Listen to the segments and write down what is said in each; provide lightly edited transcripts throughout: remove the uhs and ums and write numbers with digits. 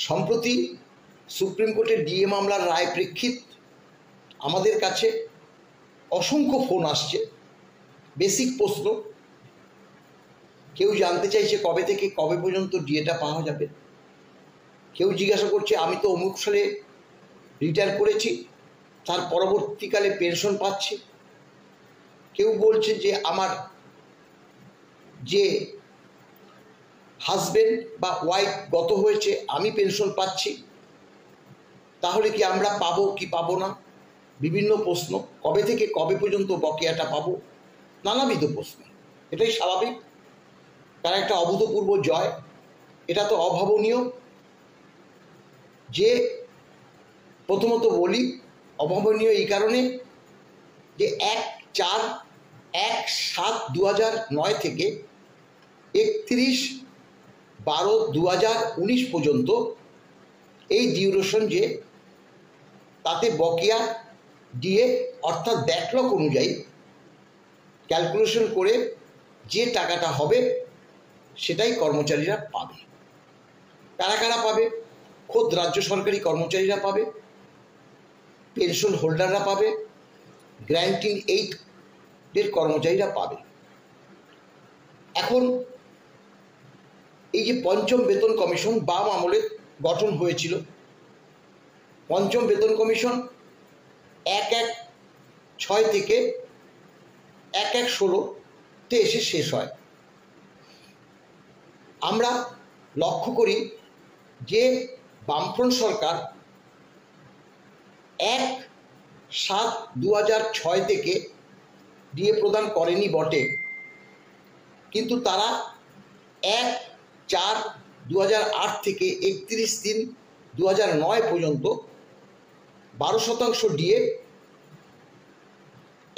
সম্প্রতি সুপ্রিম কোর্টের ডিএ মামলার রায় প্রেক্ষিত আমাদের কাছে অসংখ্য ফোন আসছে। বেসিক প্রশ্ন, কেউ জানতে চাইছে কবে থেকে কবে পর্যন্ত ডিএটা পাওয়া যাবে। কেউ জিজ্ঞাসা করছে আমি তো অমুক সালে রিটায়ার করেছি, তার পরবর্তীকালে পেনশন পাচ্ছি। কেউ বলছে যে আমার যে হাজবেন্ড বা ওয়াইফ গত হয়েছে, আমি পেনশন পাচ্ছি, তাহলে কি আমরা পাবো কি পাবো না। বিভিন্ন প্রশ্ন, কবে থেকে কবে পর্যন্ত বকেয়াটা পাবো, নানাবিধ প্রশ্ন। এটাই স্বাভাবিক, তার একটা অভূতপূর্ব জয়। এটা তো অভাবনীয় যে, প্রথমত বলি অভাবনীয় এই কারণে যে 1/4/1/7/2009 থেকে 31/12/2019 পর্যন্ত এই ডিউরেশন, যে তাতে বকেয়া ডিএ অর্থাৎ ব্যাকলগ অনুযায়ী ক্যালকুলেশন করে যে টাকাটা হবে সেটাই কর্মচারীরা পাবে। কারা কারা পাবে? খোদ রাজ্য সরকারি কর্মচারীরা পাবে, পেনশন হোল্ডাররা পাবে, গ্র্যান্টিং এইডের কর্মচারীরা পাবে। এখন এই যে পঞ্চম বেতন কমিশন বাম আমলে গঠন হয়েছিল, পঞ্চম বেতন কমিশন 1/1/6 থেকে 1/1/16 এসে শেষ হয়। আমরা লক্ষ্য করি যে বামফ্রন্ট সরকার 1/7/2006 থেকে ডিএ প্রদান করেনি বটে, কিন্তু তারা 1/4/2008 থেকে 31/3/2009 পর্যন্ত 12% ডিএ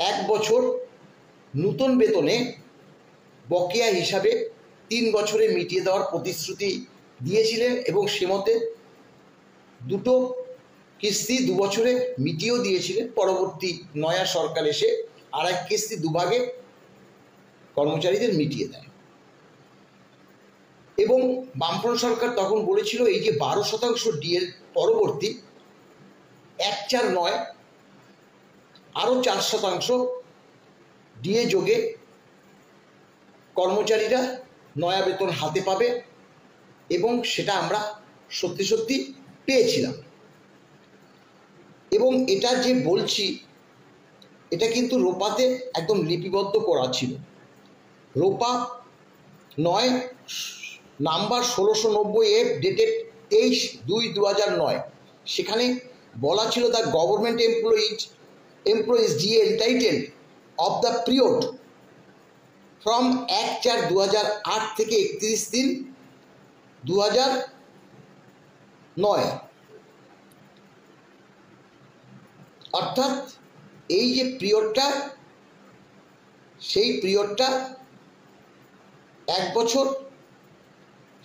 1 বছর নূতন বেতনে বকেয়া হিসাবে 3 বছরে মিটিয়ে দেওয়ার প্রতিশ্রুতি দিয়েছিলেন এবং সে মতে দুটো কিস্তি 2 বছরে মিটিয়েও দিয়েছিলেন। পরবর্তী নয়া সরকার এসে আর এক কিস্তি 2 ভাগে কর্মচারীদের মিটিয়ে দেয় এবং বামফ্রন্ট সরকার তখন বলেছিল এই যে 12% ডিএর পরবর্তী 1/4/9 আরও 4% ডিএ যোগে কর্মচারীরা নয়া বেতন হাতে পাবে এবং সেটা আমরা সত্যি সত্যি পেয়েছিলাম। এবং এটা যে বলছি এটা কিন্তু রোপাতে একদম লিপিবদ্ধ করা ছিল। রোপা 9 নাম্বার 1690F ডেটেড 23/2/2009, সেখানে বলা ছিল the government employees DA entitled of the period from 1/4/2008 থেকে 31/3/2009, অর্থাৎ এই যে পিরিয়ডটা, সেই পিরিয়ডটা 1 বছর,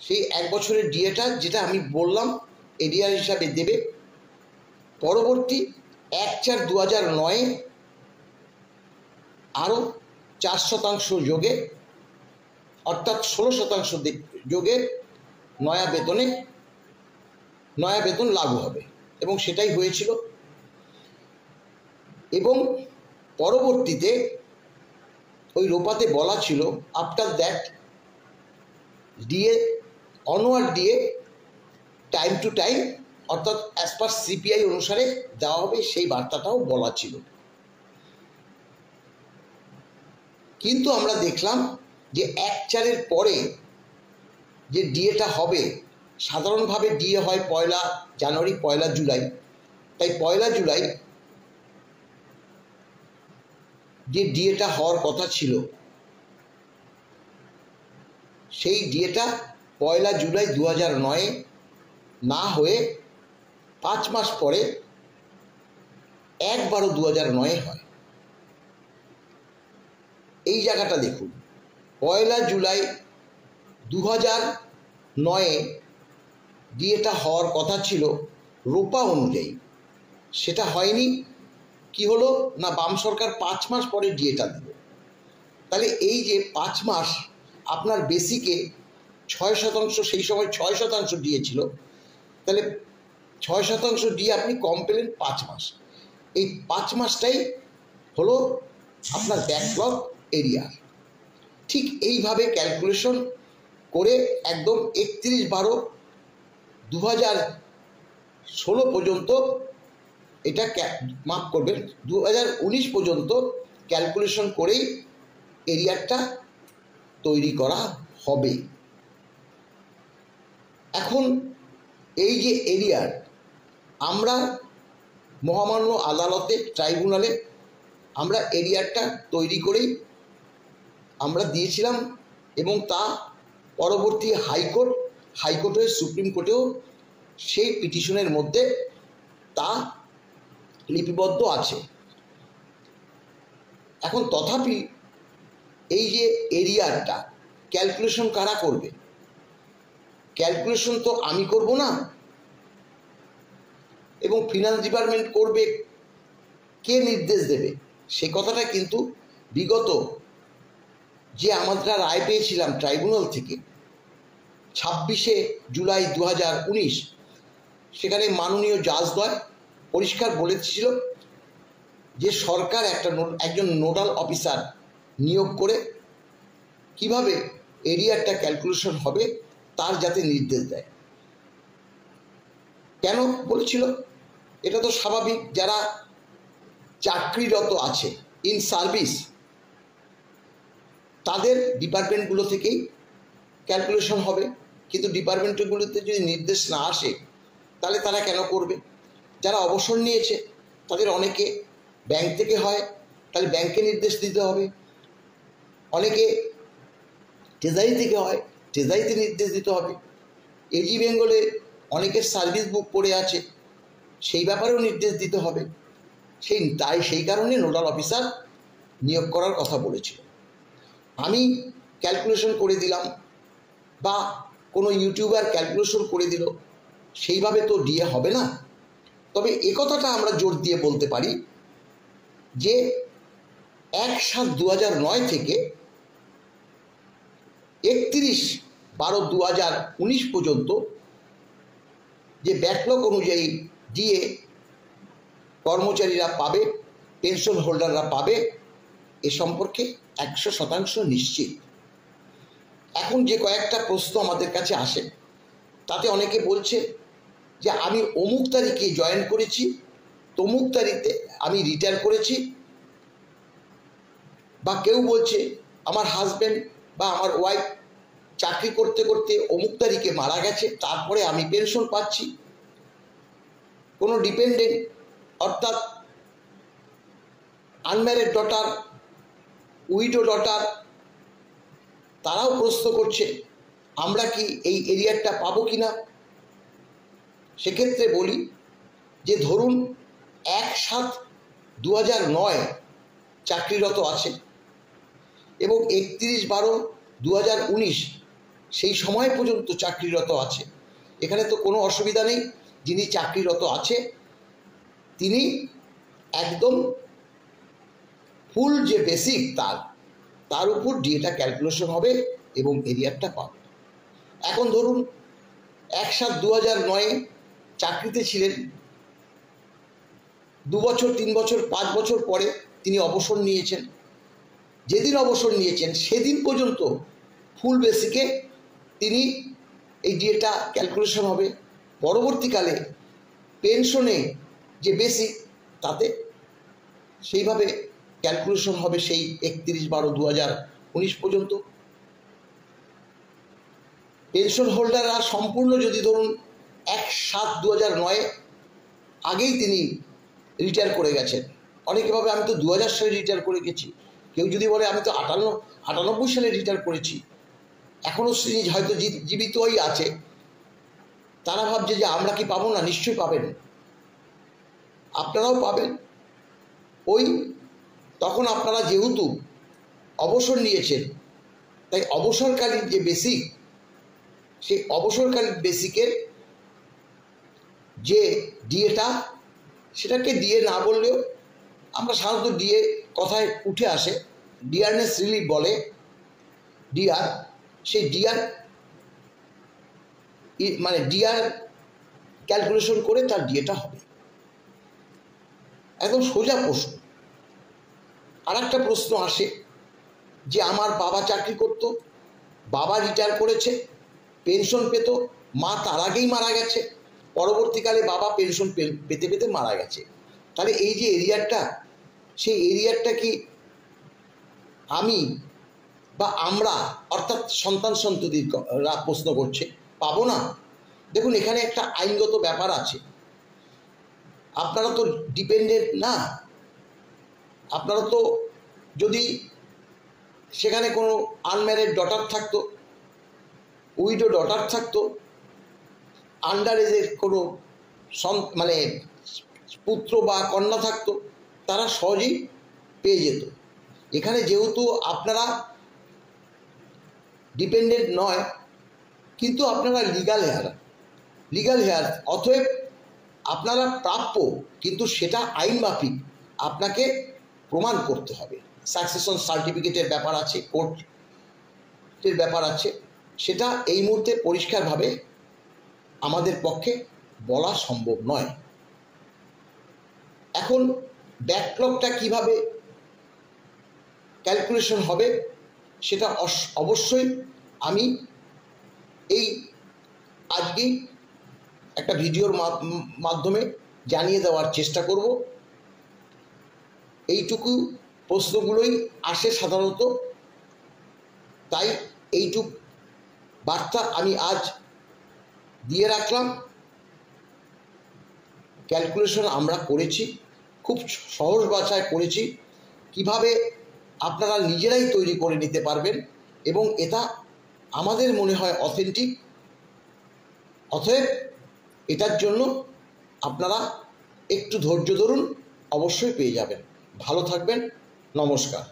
সেই 1 বছরের ডিএটা যেটা আমি বললাম এরিয়ার হিসাবে দেবে। পরবর্তী 1/4/2009 আরও 4% যোগে অর্থাৎ 16% যোগে নয়া বেতন লাগু হবে এবং সেটাই হয়েছিল। এবং পরবর্তীতে ওই রোপাতে বলা ছিল after that DA onward DA time to time অর্থাৎ অ্যাজ পার সিপিআই অনুসারে দেওয়া হবে, সেই বার্তাটাও বলা ছিল। কিন্তু আমরা দেখলাম যে 1/4 পরে যে ডিএটা হবে, সাধারণভাবে ডিএ হয় 1 জানুয়ারি 1 জুলাই, তাই 1 জুলাই যে ডিএটা হওয়ার কথা ছিল সেই ডিএটা 1 জুলাই 2009 না হয়ে 5 মাস পরে 1/12/2009 হয়। এই জায়গাটা দেখুন, 1 জুলাই 2009 ডিএটা হওয়ার কথা ছিল রোপা অনুযায়ী, সেটা হয়নি। কি হলো না, বাম সরকার 5 মাস পরে ডিএটা দিল। তাহলে এই যে 5 মাস আপনার বেসিকে 6%, সেই সময় 6% দিয়েছিল, তাহলে 6% দিয়ে আপনি কম পেলেন 5 মাস। এই 5 মাসটাই হলো আপনার ব্যাকলগ এরিয়া। ঠিক এইভাবে ক্যালকুলেশন করে একদম 31/12/2016 পর্যন্ত এটা মাফ করবেন 2019 পর্যন্ত ক্যালকুলেশন করেই এরিয়ারটা তৈরি করা হবে। এখন এই যে এরিয়ার আমরা মহামান্য আদালতে ট্রাইব্যুনালে আমরা এরিয়ারটা তৈরি করেই আমরা দিয়েছিলাম এবং তা পরবর্তী হাইকোর্ট হয়ে সুপ্রিম কোর্টেও সেই পিটিশনের মধ্যে তা লিপিবদ্ধ আছে। এখন তথাপি এই যে এরিয়ারটা ক্যালকুলেশন কারা করবে? ক্যালকুলেশন তো আমি করব না, এবং ফিনান্স ডিপার্টমেন্ট করবে, কে নির্দেশ দেবে? সে কথাটা কিন্তু বিগত যে আমরা রায় পেয়েছিলাম ট্রাইব্যুনাল থেকে 26শে জুলাই 2019, সেখানে মাননীয় জাজদ্বয় পরিষ্কার বলেছিল যে সরকার একজন নোডাল অফিসার নিয়োগ করে কিভাবে এরিয়ারটা ক্যালকুলেশন হবে তার যাতে নির্দেশ দেয়। কেন বলেছিল? এটা তো স্বাভাবিক, যারা চাকরিরত আছে ইন সার্ভিস তাদের ডিপার্টমেন্টগুলো থেকেই ক্যালকুলেশন হবে, কিন্তু ডিপার্টমেন্টগুলোতে যদি নির্দেশ না আসে তাহলে তারা কেন করবে? যারা অবসর নিয়েছে তাদের অনেকে ব্যাংক থেকে হয়, তাহলে ব্যাংকে নির্দেশ দিতে হবে। অনেকে ট্রেজারি থেকে হয়, ট্রেজারিতে নির্দেশ দিতে হবে। এজি বেঙ্গলে অনেকের সার্ভিস বুক পড়ে আছে, সেই ব্যাপারেও নির্দেশ দিতে হবে। সেই কারণে নোডাল অফিসার নিয়োগ করার কথা বলেছিল। আমি ক্যালকুলেশন করে দিলাম বা কোনো ইউটিউবার ক্যালকুলেশন করে দিল, সেইভাবে তো ডিএ হবে না। তবে একথাটা আমরা জোর দিয়ে বলতে পারি যে 1/7/2009 থেকে 31/12/2019 পর্যন্ত যে ব্যাকলগ অনুযায়ী ডিএ কর্মচারীরা পাবে, পেনশন হোল্ডাররা পাবে, এ সম্পর্কে 100% নিশ্চিত। এখন যে কয়েকটা প্রশ্ন আমাদের কাছে আসে তাতে অনেকে বলছে যে আমি অমুক তারিখে জয়েন করেছি, তমুক তারিখে আমি রিটায়ার করেছি, বা কেউ বলছে আমার হাজব্যান্ড বা আমার ওয়াইফ চাকরি করতে করতে অমুক তারিখে মারা গেছে, তারপরে আমি পেনশন পাচ্ছি। কোনো ডিপেন্ডেন্ট অর্থাৎ আনম্যারিড ডটার, উইডো ডটার, তারাও প্রশ্ন করছে আমরা কি এই এরিয়ারটা পাবো কি না। সেক্ষেত্রে বলি যে ধরুন 1/7/2009 চাকরিরত আছে এবং 31/12/2019 সেই সময় পর্যন্ত চাকরিরত আছে, এখানে তো কোনো অসুবিধা নেই। যিনি চাকরিরত আছে তিনি একদম ফুল যে বেসিক তার উপর ডিএটা ক্যালকুলেশন হবে এবং এরিয়ারটা পাবে। এখন ধরুন 1/7/2009 চাকরিতে ছিলেন, 2 বছর 3 বছর 5 বছর পরে তিনি অবসর নিয়েছেন। যেদিন অবসর নিয়েছেন সেদিন পর্যন্ত ফুল বেসিকে তিনি এই ডিএটা ক্যালকুলেশন হবে। পরবর্তীকালে পেনশনে যে বেসিক তাতে সেইভাবে ক্যালকুলেশন হবে সেই 31/12/2019 পর্যন্ত। পেনশন হোল্ডাররা সম্পূর্ণ যদি ধরুন 1/7/2009 আগেই তিনি রিটায়ার করে গেছেন, অনেকে ভাবে আমি তো 2000 সালে রিটায়ার করে গেছি, কেউ যদি বলে আমি তো 98 সালে রিটায়ার করেছি, এখনও তিনি হয়তো জীবিতই আছে, তারা ভাবছে যে আমরা কি পাবো না? নিশ্চয়ই পাবেন, আপনারাও পাবেন। তখন আপনারা যেহেতু অবসর নিয়েছেন তাই অবসরকালীন যে বেসিক, সেই অবসরকালীন বেসিকের যে ডিএটা, সেটাকে ডিএ না বললেও আমরা সাধারণত ডিএ কথায় উঠে আসে, ডিয়ারনেস রিলিফ বলে, ডিআর। সেই ডিআর মানে ডিআর ক্যালকুলেশন করে তার ডিএটা হবে। একদম সোজা প্রশ্ন। আর একটা প্রশ্ন আসে যে আমার বাবা চাকরি করতো, বাবা রিটায়ার করেছে, পেনশন পেত, মা তার আগেই মারা গেছে, পরবর্তীকালে বাবা পেনশন পেতে পেতে মারা গেছে। তাহলে এই যে এরিয়ারটা, সেই এরিয়ারটা কি আমি বা আমরা অর্থাৎ সন্তান সন্ততিরা প্রশ্ন করছে পাবো না? দেখুন, এখানে একটা আইনগত ব্যাপার আছে। আপনারা তো ডিপেন্ডেন্ট না। আপনারা তো যদি সেখানে কোনো আনম্যারিড ডটার থাকতো, উইডো ডটার থাকতো, আন্ডার এজের কোনো মানে পুত্র বা কন্যা থাকতো, তারা সহজেই পেয়ে যেত। এখানে যেহেতু আপনারা ডিপেন্ডেন্ট নয়, কিন্তু আপনারা লিগাল হেয়ার, অতএব আপনারা প্রাপ্য, কিন্তু সেটা আইন মাফিক আপনাকে প্রমাণ করতে হবে। সাকসেশন সার্টিফিকেটের ব্যাপার আছে, কোর্টের ব্যাপার আছে, সেটা এই মুহূর্তে পরিষ্কারভাবে আমাদের পক্ষে বলা সম্ভব নয়। এখন ব্যাকলগটা কিভাবে ক্যালকুলেশন হবে সেটা অবশ্যই আমি এই আজকেই একটা ভিডিওর মাধ্যমে জানিয়ে দেওয়ার চেষ্টা করব। এইটুকু প্রশ্নগুলোই আসে সাধারণত, তাই এইটুক বার্তা আমি আজ দিয়ে রাখলাম। ক্যালকুলেশন আমরা করেছি, খুব সহজ ভাষায় করেছি, কিভাবে আপনারা নিজেরাই তৈরি করে নিতে পারবেন এবং এটা আমাদের মনে হয় অথেন্টিক। অতএব এটার জন্য আপনারা একটু ধৈর্য ধরুন, অবশ্যই পেয়ে যাবেন। ভালো থাকবেন। নমস্কার।